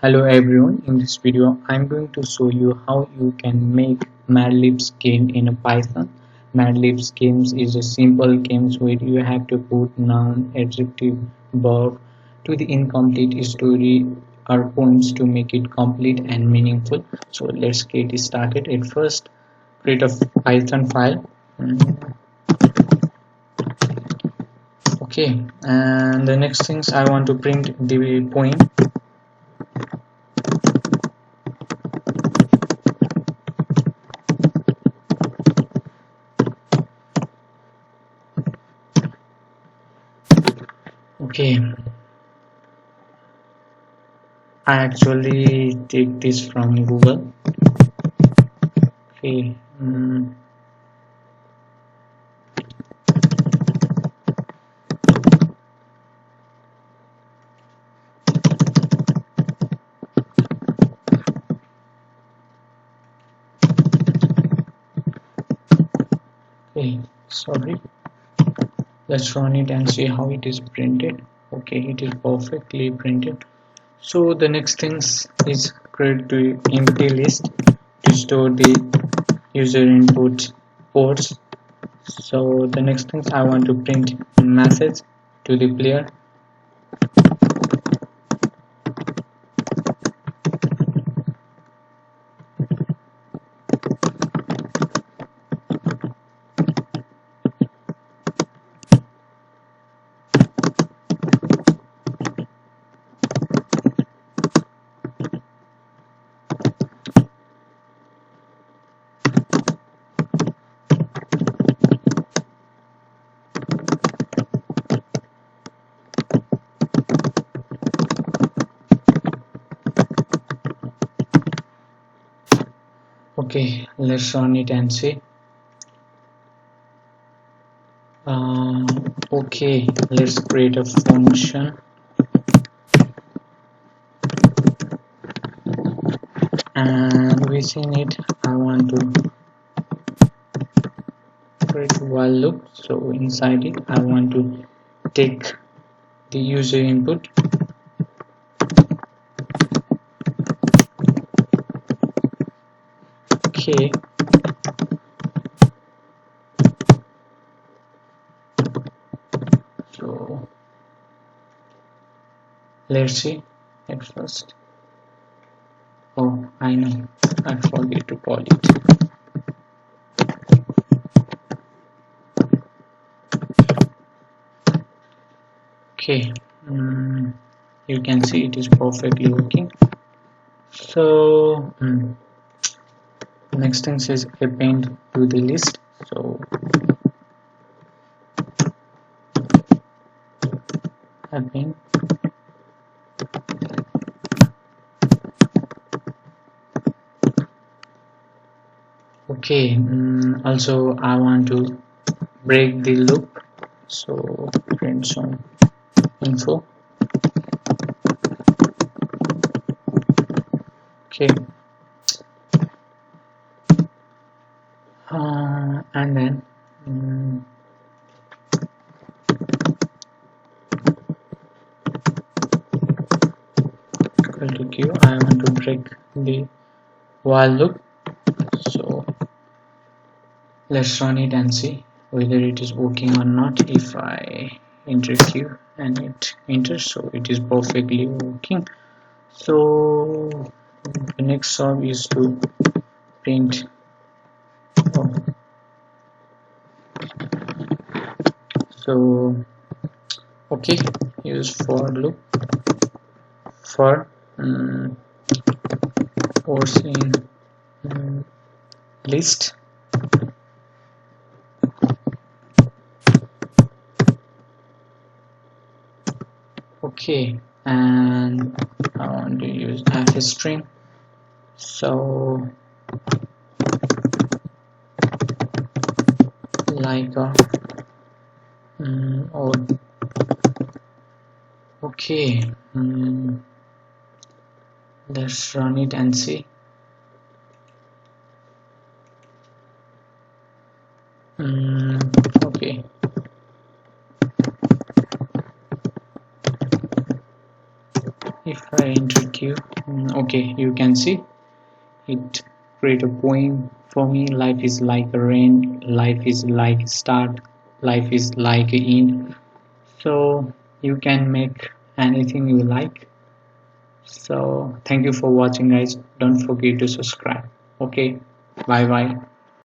Hello everyone, in this video I'm going to show you how you can make Madlibs game in a Python. Madlibs games is a simple games where you have to put noun, adjective, verb to the incomplete story or poems to make it complete and meaningful. So let's get started. At first create a Python file. Okay, and the next things I want to print the poem. Okay, I actually take this from Google. Okay. Okay, sorry. Let's run it and see how it is printed. Okay, it is perfectly printed. So the next things is create the empty list to store the user input ports. So the next things I want to print a message to the player. Okay, let's run it and see. Okay, let's create a function and within it I want to create while loop. So inside it I want to take the user input. Okay, so let's see at first. Oh, I know, I forget to call it. Okay, you can see it is perfectly working. So next thing is append to the list. So append. Okay, also I want to break the loop. So print some info. Okay, and then equal to q. I want to break the while loop. So let's run it and see whether it is working or not. If I enter q and it enters, so it is perfectly working. So the next job is to print. Oh, so okay, use for loop for ports in list. Okay, and I want to use f string. So like a or okay, let's run it and see. Okay, If I enter q, okay, you can see it create a poem for me. Life is like a rain, life is like start, life is like a end. So you can make anything you like. So thank you for watching, guys. Don't forget to subscribe. Okay, bye bye.